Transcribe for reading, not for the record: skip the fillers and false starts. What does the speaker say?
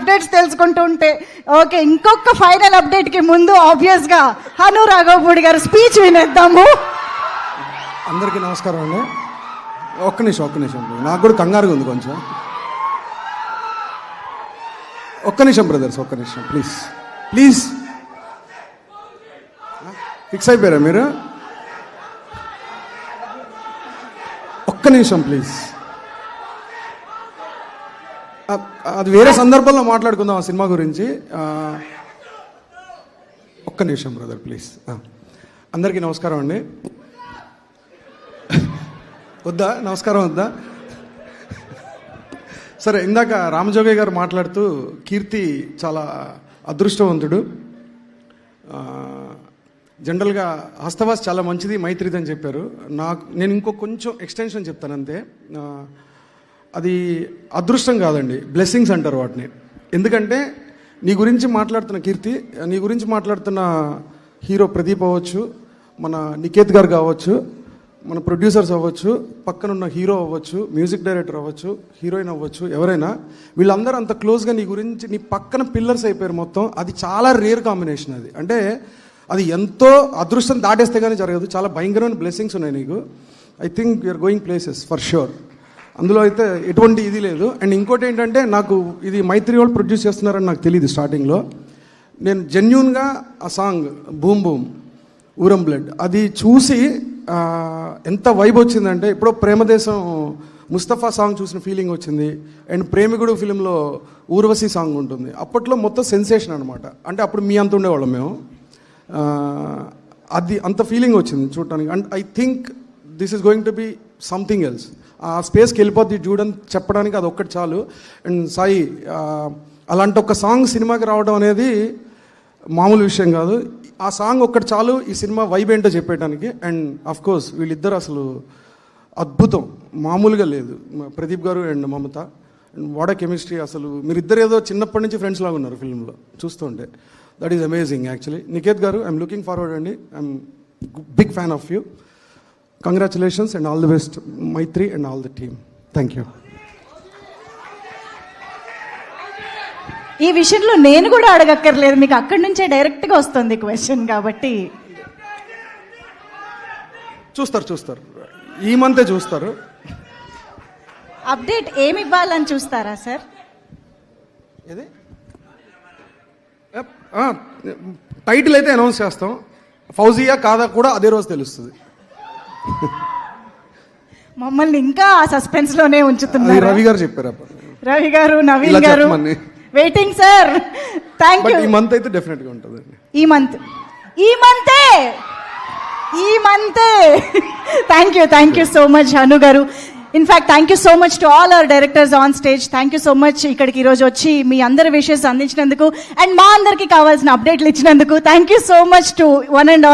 Updates తెలుసుకుంటూ ఉంటే. Okay, ఇంకొక ఫైనల్ అప్డేట్కి ముందు ఆబ్వియస్గా హను రాఘవపూడి గారు స్పీచ్ వినేద్దాము. అందరికీ నమస్కారం అండి. ఒక్క నిమిషం నాకు కూడా కంగారుగా ఉంది కొంచెం. ఒక్క నిమిషం బ్రదర్స్, ఒక్క నిమిషం ప్లీజ్. ఫిక్స్ అయిపోయారా మీరు? ఒక్క నిమిషం ప్లీజ్. అది వేరే సందర్భంలో మాట్లాడుకుందాం ఆ సినిమా గురించి. ఒక్క నిమిషం బ్రదర్ ప్లీజ్. అందరికీ నమస్కారం అండి. నమస్కారం వద్దా? సరే, ఇందాక రామజోగయ్య గారు మాట్లాడుతూ కీర్తి చాలా అదృష్టవంతుడు, జనరల్గా హస్తవాస్ చాలా మంచిది, మైత్రిది అని చెప్పారు. నేను ఇంకో కొంచెం ఎక్స్టెన్షన్ చెప్తాను అంతే. అది అదృష్టం కాదండి, బ్లెస్సింగ్స్ అంటారు వాటిని. ఎందుకంటే నీ గురించి మాట్లాడుతున్న కీర్తి, నీ గురించి మాట్లాడుతున్న హీరో ప్రదీప్ అవ్వచ్చు, మన నికేత్ గారు కావచ్చు, మన ప్రొడ్యూసర్స్ అవ్వచ్చు, పక్కనున్న హీరో అవ్వచ్చు, మ్యూజిక్ డైరెక్టర్ అవ్వచ్చు, హీరోయిన్ అవ్వచ్చు, ఎవరైనా వీళ్ళందరూ అంత క్లోజ్గా నీ గురించి, నీ పక్కన పిల్లర్స్ అయిపోయారు మొత్తం. అది చాలా రేర్ కాంబినేషన్. అది అంటే అది ఎంతో అదృష్టం దాటేస్తే కానీ జరగదు. చాలా భయంకరమైన బ్లెస్సింగ్స్ ఉన్నాయి నీకు. I think you're going places for sure. అందులో అయితే ఎటువంటి ఇది లేదు. అండ్ ఇంకోటి ఏంటంటే, నాకు ఇది మైత్రి వాళ్ళు ప్రొడ్యూస్ చేస్తున్నారని నాకు తెలియదు స్టార్టింగ్లో. నేను జెన్యూన్గా ఆ సాంగ్ బూమ్ బూమ్ ఊరం బ్లడ్ అది చూసి ఎంత వైబ్ వచ్చిందంటే, ఇప్పుడు ప్రేమదేశం ముస్తఫా సాంగ్ చూసిన ఫీలింగ్ వచ్చింది. అండ్ ప్రేమికుడు ఫిలింలో ఊర్వశి సాంగ్ ఉంటుంది. అప్పట్లో మొత్తం సెన్సేషన్ అనమాట. అంటే అప్పుడు మీ అంత ఉండేవాళ్ళం మేము. అది అంత ఫీలింగ్ వచ్చింది చూడటానికి. And I think this is going to be something else. ఆ స్పేస్కి వెళ్ళిపోద్ది చూడని చెప్పడానికి అది ఒక్కటి చాలు. అండ్ సాయి, అలాంటి ఒక సాంగ్ సినిమాకి రావడం అనేది మామూలు విషయం కాదు. ఆ సాంగ్ ఒక్కటి చాలు ఈ సినిమా వైబ్ ఏంటో చెప్పేయడానికి. అండ్ ఆఫ్ కోర్స్ వీళ్ళిద్దరు అసలు అద్భుతం, మామూలుగా లేదు. ప్రదీప్ గారు and Mamata, and what a chemistry. అసలు మీరిద్దరు ఏదో చిన్నప్పటి నుంచి ఫ్రెండ్స్ లాగా ఉన్నారు ఫిల్మ్లో చూస్తుంటే. That is amazing actually. Niket గారు, ఐఎమ్ లుకింగ్ ఫార్వర్డ్ అండి. I'm big fan of you. Congratulations and all the best Mythri and all the team. Thank you. ఈ విషయంలో నేను కూడా అడగక్కర్లేదు, మీకు అక్కడి నుంచే డైరెక్ట్గా వస్తుంది క్వశ్చన్. కాబట్టి చూస్తారు ఈ మంతే చూస్తారు. అప్డేట్ ఏమి ఇవ్వాలని చూస్తారా సార్? ఏది టైటిల్ అయితే అనౌన్స్ చేస్తాం. ఫౌజియా కాదా కూడా అదే రోజు తెలుస్తుంది. మమ్మల్ని ఇంకా ఆ సస్పెన్స్ లోనే ఉంచుతున్నారు. రవి గారు చెప్పారు. రవి గారు, నవీన్ గారు వెయిటింగ్ సార్. Thank you. ఈ మంత్ అయితే డెఫినెట్ గా ఉంటుంది. ఈ మంతే thank you so much Hanu గారు. In fact thank you so much to all our directors on stage. Thank you so much ఇక్కడికి ఈరోజు వచ్చి మీ అందరి విషెస్ అందించినందుకు అండ్ మా అందరికీ కావాల్సిన అప్డేట్లు ఇచ్చినందుకు. Thank you so much to one and all.